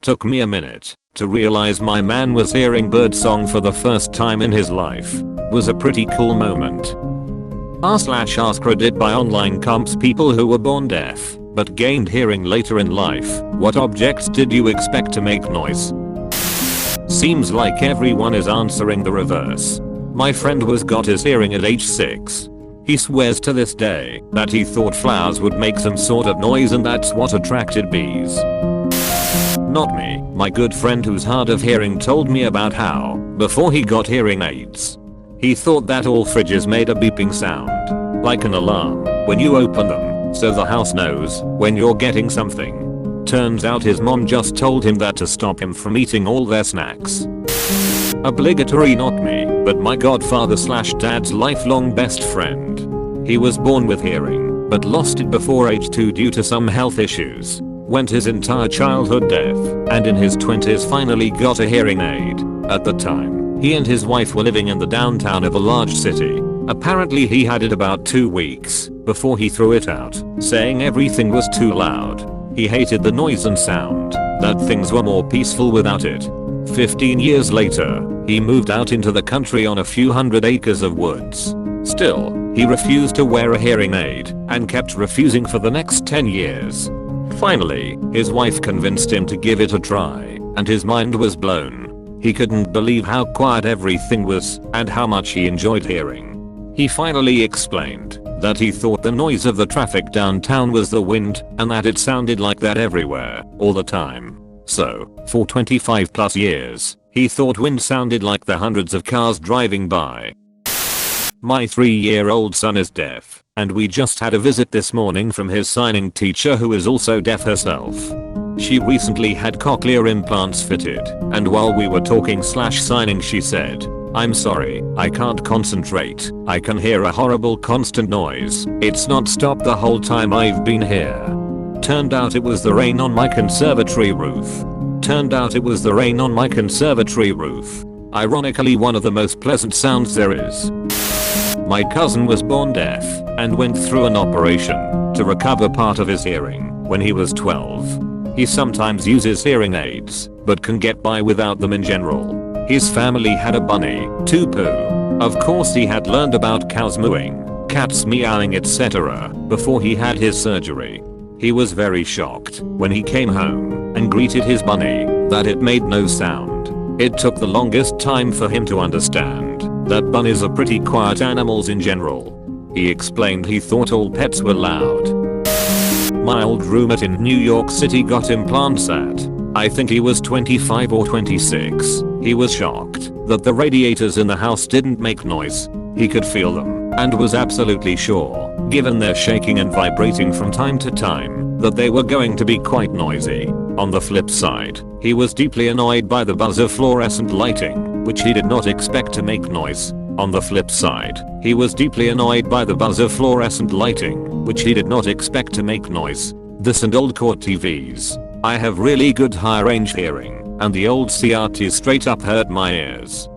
Took me a minute to realize my man was hearing birdsong for the first time in his life. Was a pretty cool moment. r/AskReddit by online comps people who were born deaf but gained hearing later in life. What objects did you expect to make noise? Seems like everyone is answering the reverse. My friend got his hearing at age 6. He swears to this day that he thought flowers would make some sort of noise and that's what attracted bees. Not me. My good friend who's hard of hearing told me about how, before he got hearing aids, he thought that all fridges made a beeping sound, like an alarm, when you open them, so the house knows when you're getting something. Turns out his mom just told him that to stop him from eating all their snacks. Obligatory. Not me, but my godfather/dad's lifelong best friend. He was born with hearing, but lost it before age 2 due to some health issues. Went his entire childhood deaf, and in his 20s finally got a hearing aid. At the time, he and his wife were living in the downtown of a large city. Apparently he had it about 2 weeks before he threw it out, saying everything was too loud. He hated the noise and sound, that things were more peaceful without it. 15 years later, he moved out into the country on a few hundred acres of woods. Still, he refused to wear a hearing aid and kept refusing for the next 10 years. Finally, his wife convinced him to give it a try, and his mind was blown. He couldn't believe how quiet everything was and how much he enjoyed hearing. He finally explained that he thought the noise of the traffic downtown was the wind and that it sounded like that everywhere, all the time. So, for 25 plus years, he thought wind sounded like the hundreds of cars driving by. My 3-year-old son is deaf, and we just had a visit this morning from his signing teacher who is also deaf herself. She recently had cochlear implants fitted, and while we were talking/signing she said, "I'm sorry, I can't concentrate. I can hear a horrible constant noise. It's not stopped the whole time I've been here." Turned out it was the rain on my conservatory roof. Ironically, one of the most pleasant sounds there is. My cousin was born deaf and went through an operation to recover part of his hearing when he was 12. He sometimes uses hearing aids, but can get by without them in general. His family had a bunny, Tupu. Of course he had learned about cows mooing, cats meowing, etc. before he had his surgery. He was very shocked when he came home and greeted his bunny that it made no sound. It took the longest time for him to understand that bunnies are pretty quiet animals in general. He explained he thought all pets were loud. My old roommate in New York City got implants at, I think he was 25 or 26. He was shocked that the radiators in the house didn't make noise. He could feel them and was absolutely sure, given their shaking and vibrating from time to time, that they were going to be quite noisy. On the flip side, he was deeply annoyed by the buzz of fluorescent lighting, which he did not expect to make noise. This and old court TVs. I have really good high range hearing, and the old CRT straight up hurt my ears.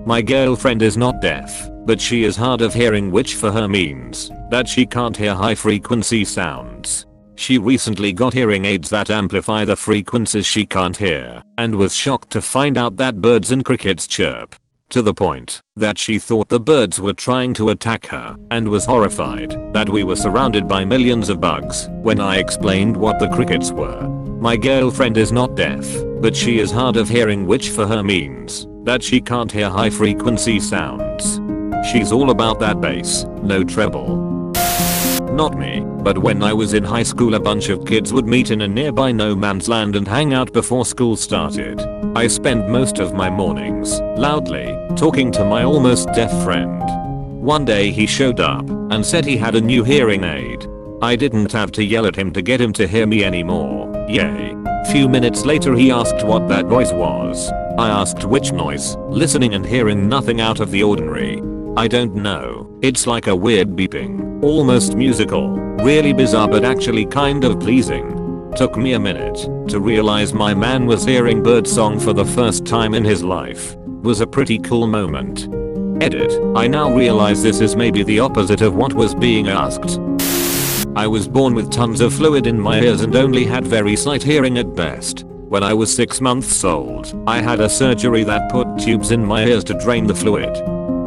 My girlfriend is not deaf, but she is hard of hearing, which for her means that she can't hear high frequency sounds. She recently got hearing aids that amplify the frequencies she can't hear, and was shocked to find out that birds and crickets chirp. To the point that she thought the birds were trying to attack her, and was horrified that we were surrounded by millions of bugs when I explained what the crickets were. My girlfriend is not deaf, but she is hard of hearing, which for her means that she can't hear high frequency sounds. She's all about that bass, no treble. Not me, but when I was in high school a bunch of kids would meet in a nearby no man's land and hang out before school started. I spent most of my mornings loudly talking to my almost deaf friend. One day he showed up and said he had a new hearing aid. I didn't have to yell at him to get him to hear me anymore. Yay. Few minutes later he asked what that noise was. I asked which noise, listening and hearing nothing out of the ordinary. I don't know, it's like a weird beeping, almost musical, really bizarre but actually kind of pleasing. Took me a minute to realize my man was hearing birdsong for the first time in his life. Was a pretty cool moment. Edit. I now realize this is maybe the opposite of what was being asked. I was born with tons of fluid in my ears and only had very slight hearing at best. When I was 6 months old, I had a surgery that put tubes in my ears to drain the fluid.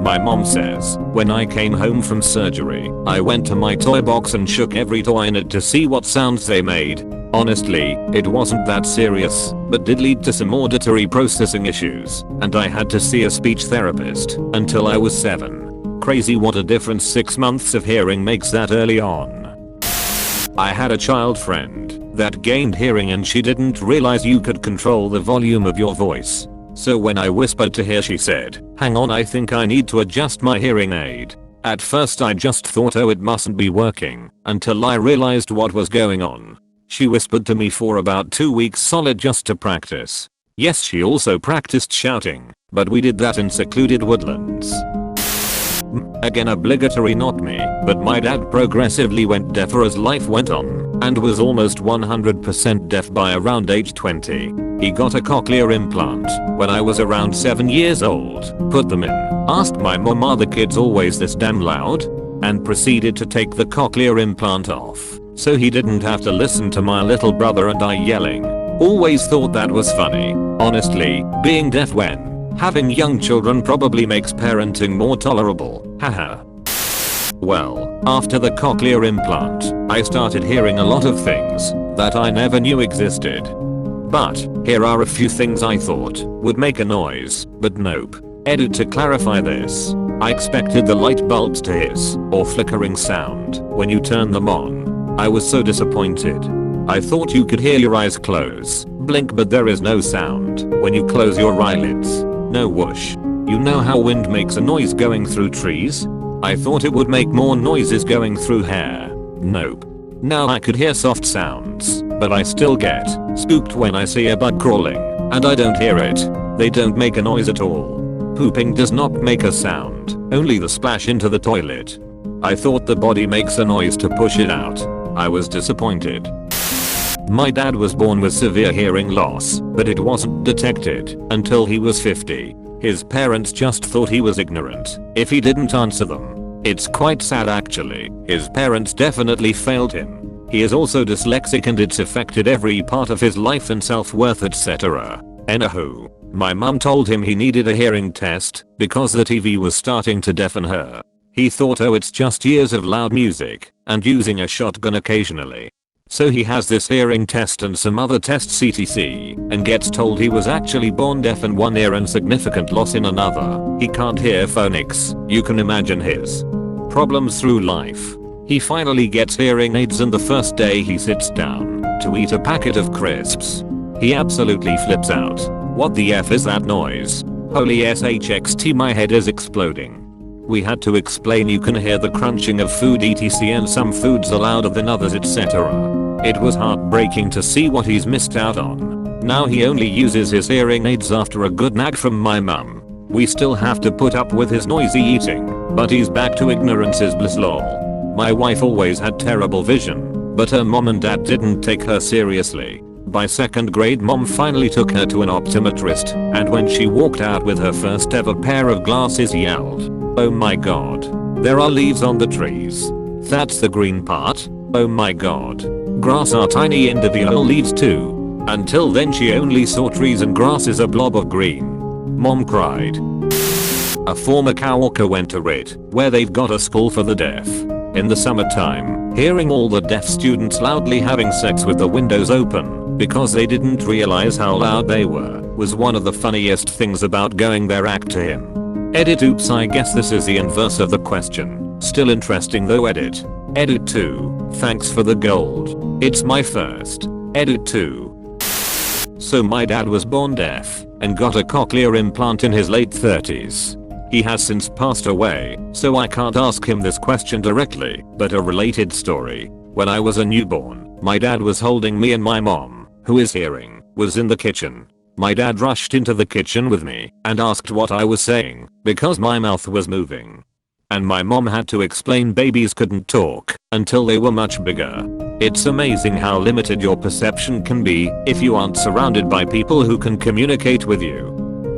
My mom says, when I came home from surgery, I went to my toy box and shook every toy in it to see what sounds they made. Honestly, it wasn't that serious, but did lead to some auditory processing issues, and I had to see a speech therapist until I was 7. Crazy what a difference 6 months of hearing makes that early on. I had a child friend that gained hearing and she didn't realize you could control the volume of your voice. So when I whispered to her she said, "Hang on, I think I need to adjust my hearing aid." At first I just thought, oh, it mustn't be working, until I realized what was going on. She whispered to me for about 2 weeks solid just to practice. Yes, she also practiced shouting, but we did that in secluded woodlands. Again obligatory not me, but my dad progressively went deafer as life went on, and was almost 100% deaf by around age 20. He got a cochlear implant when I was around 7 years old, put them in, asked my mom, "Are the kids always this damn loud?" and proceeded to take the cochlear implant off, so he didn't have to listen to my little brother and I yelling. Always thought that was funny. Honestly, being deaf when having young children probably makes parenting more tolerable, haha. Well, after the cochlear implant, I started hearing a lot of things that I never knew existed. But, here are a few things I thought would make a noise, but nope. Edit to clarify this. I expected the light bulbs to hiss or flickering sound when you turn them on. I was so disappointed. I thought you could hear your eyes close, blink, but there is no sound when you close your eyelids. No whoosh. You know how wind makes a noise going through trees? I thought it would make more noises going through hair. Nope. Now I could hear soft sounds, but I still get spooked when I see a bug crawling, and I don't hear it. They don't make a noise at all. Pooping does not make a sound, only the splash into the toilet. I thought the body makes a noise to push it out. I was disappointed. My dad was born with severe hearing loss, but it wasn't detected until he was 50. His parents just thought he was ignorant if he didn't answer them. It's quite sad actually. His parents definitely failed him. He is also dyslexic and it's affected every part of his life and self-worth, etc. Anywho, my mum told him he needed a hearing test because the TV was starting to deafen her. He thought, oh, it's just years of loud music and using a shotgun occasionally. So he has this hearing test and some other tests etc. and gets told he was actually born deaf in one ear and significant loss in another. He can't hear phonics. You can imagine his problems through life. He finally gets hearing aids and the first day he sits down to eat a packet of crisps, he absolutely flips out. What the F is that noise? Holy shxt, my head is exploding. We had to explain you can hear the crunching of food etc. and some foods are louder than others etc. It was heartbreaking to see what he's missed out on. Now he only uses his hearing aids after a good nag from my mum. We still have to put up with his noisy eating, but he's back to ignorance is bliss lol. My wife always had terrible vision, but her mom and dad didn't take her seriously. By 2nd grade mom finally took her to an optometrist, and when she walked out with her first ever pair of glasses yelled, "Oh my god. There are leaves on the trees. That's the green part? Oh my god. Grass are tiny individual leaves too." Until then she only saw trees and grass as a blob of green. Mom cried. A former coworker went to RIT, where they've got a school for the deaf. In the summertime, hearing all the deaf students loudly having sex with the windows open because they didn't realize how loud they were was one of the funniest things about going there. Act to him. Edit, oops, I guess this is the inverse of the question. Still interesting though. Edit. Edit 2. Thanks for the gold. It's my first. Edit 2. So my dad was born deaf and got a cochlear implant in his late 30s. He has since passed away, so I can't ask him this question directly, but a related story. When I was a newborn, my dad was holding me and my mom, who is hearing, was in the kitchen. My dad rushed into the kitchen with me and asked what I was saying because my mouth was moving. And my mom had to explain babies couldn't talk until they were much bigger. It's amazing how limited your perception can be if you aren't surrounded by people who can communicate with you.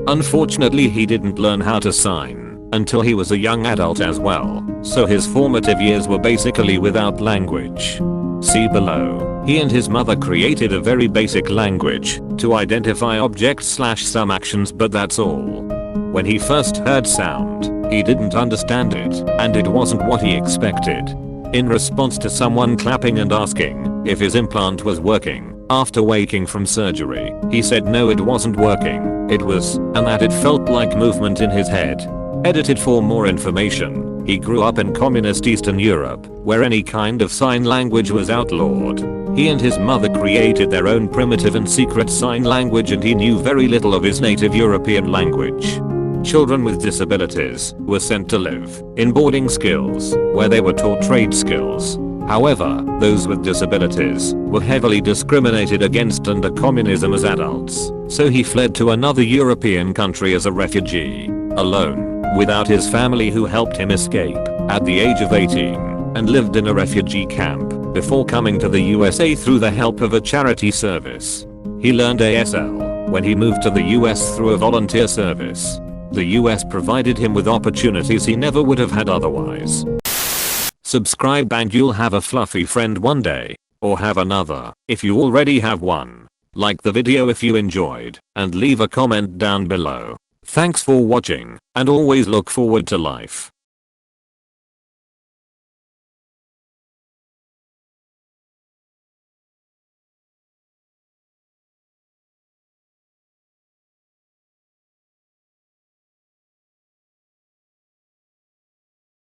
Unfortunately, he didn't learn how to sign until he was a young adult as well, so his formative years were basically without language. See below. He and his mother created a very basic language to identify objects/some actions, but that's all. When he first heard sound, he didn't understand it, and it wasn't what he expected. In response to someone clapping and asking if his implant was working, after waking from surgery, he said no, it wasn't working, it was, and that it felt like movement in his head. Edited for more information. He grew up in communist Eastern Europe, where any kind of sign language was outlawed. He and his mother created their own primitive and secret sign language, and he knew very little of his native European language. Children with disabilities were sent to live in boarding schools, where they were taught trade skills. However, those with disabilities were heavily discriminated against under communism as adults, so he fled to another European country as a refugee, alone, without his family who helped him escape at the age of 18, and lived in a refugee camp before coming to the USA through the help of a charity service. He learned ASL when he moved to the US through a volunteer service. The US provided him with opportunities he never would have had otherwise. Subscribe and you'll have a fluffy friend one day, or have another if you already have one. Like the video if you enjoyed, and leave a comment down below. Thanks for watching, and always look forward to life.